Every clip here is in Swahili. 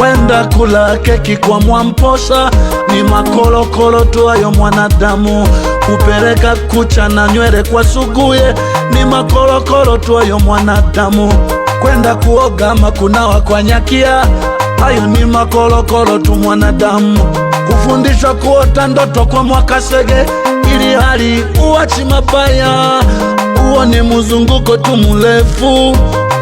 Kwenda kula keki kwa Mwamposa ni makolokolo tu ayo mwanadamu. Kupeleka kucha na nywele kwa Suguye ni makolokolo tu ayo mwanadamu. Kwenda kuoga ama kunawa kwa Nyakia, hayo ni makolokolo tu mwanadamu. Kufundishwa kuota ndoto kwa Mwakasege ili hali uwachi mabaya, uo ni mzunguko tu mrefu,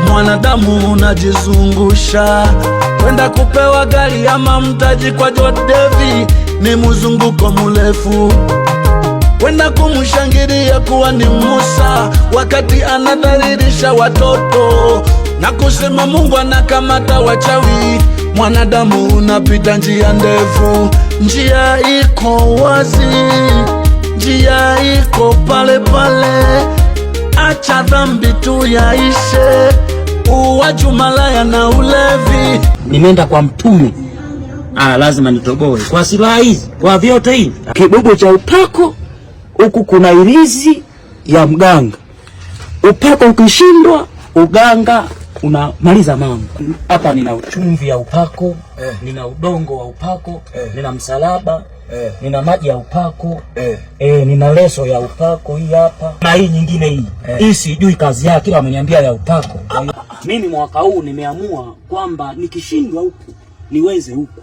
mwanadamu unajizungusha. Kwenda kupewa gari ama mtaji kwa Jodevi ni mzunguko mrefu. Kwenda kumushangilia kuwa ni Musa wakati anadhalilisha watoto na kusema Mungu anakamata wachawi, mwanadamu unapita njia ndefu. Njia iko wazi, njia iko pale pale, acha dhambi tu yaishe, uwaji malaya na ulevi. Nimeenda kwa Mtume, lazima nitoboe kwa silaha hizi, kwa vyote hivi. Kibubu cha upako, huku kuna ilizi ya mganga. Upako ukishindwa, uganga unamaliza mambo. Hapa nina uchumvi ya upako, nina udongo wa upako, nina msalaba, nina maji ya upako, nina leso ya upako hii hapa. Na hii nyingine hii. Hii sijui kazi yake, ila ameniambia ya upako. Mimi mwaka huu nimeamua kwamba nikishindwa huku niweze huku.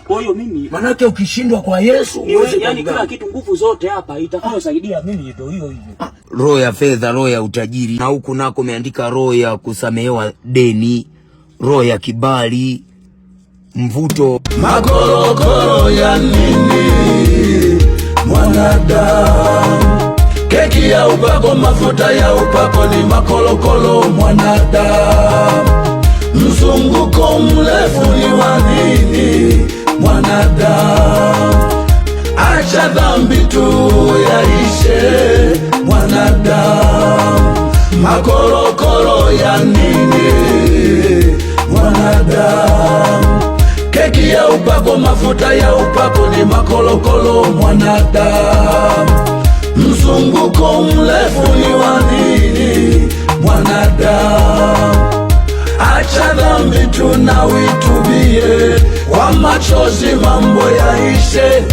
Kwa hiyo mimi manake ukishindwa kwa Yesu niweze, yani kila kitu, nguvu zote hapa itakayosaidia mimi ndio hiyo hiyo. Roho ya fedha, roho ya utajiri, na huku nako umeandika roho ya kusamehewa deni, roho ya kibali, mvuto. Makorokoro ya nini mwanadamu? Keki ya upako, mafuta ya upako ni makorokoro mwanadamu. Mzunguko mrefu ni wa nini mwanadamu? Acha dhambi tu yaishe mwanadamu. Makorokoro ya nini mwanadamu? Keki ya upako, mafuta ya upako ni makorokoro mwanadamu. Mzunguko mrefu ni wa nini mwanadamu? Acha dhambi tu na uitubie, kwa machozi mambo yaishe.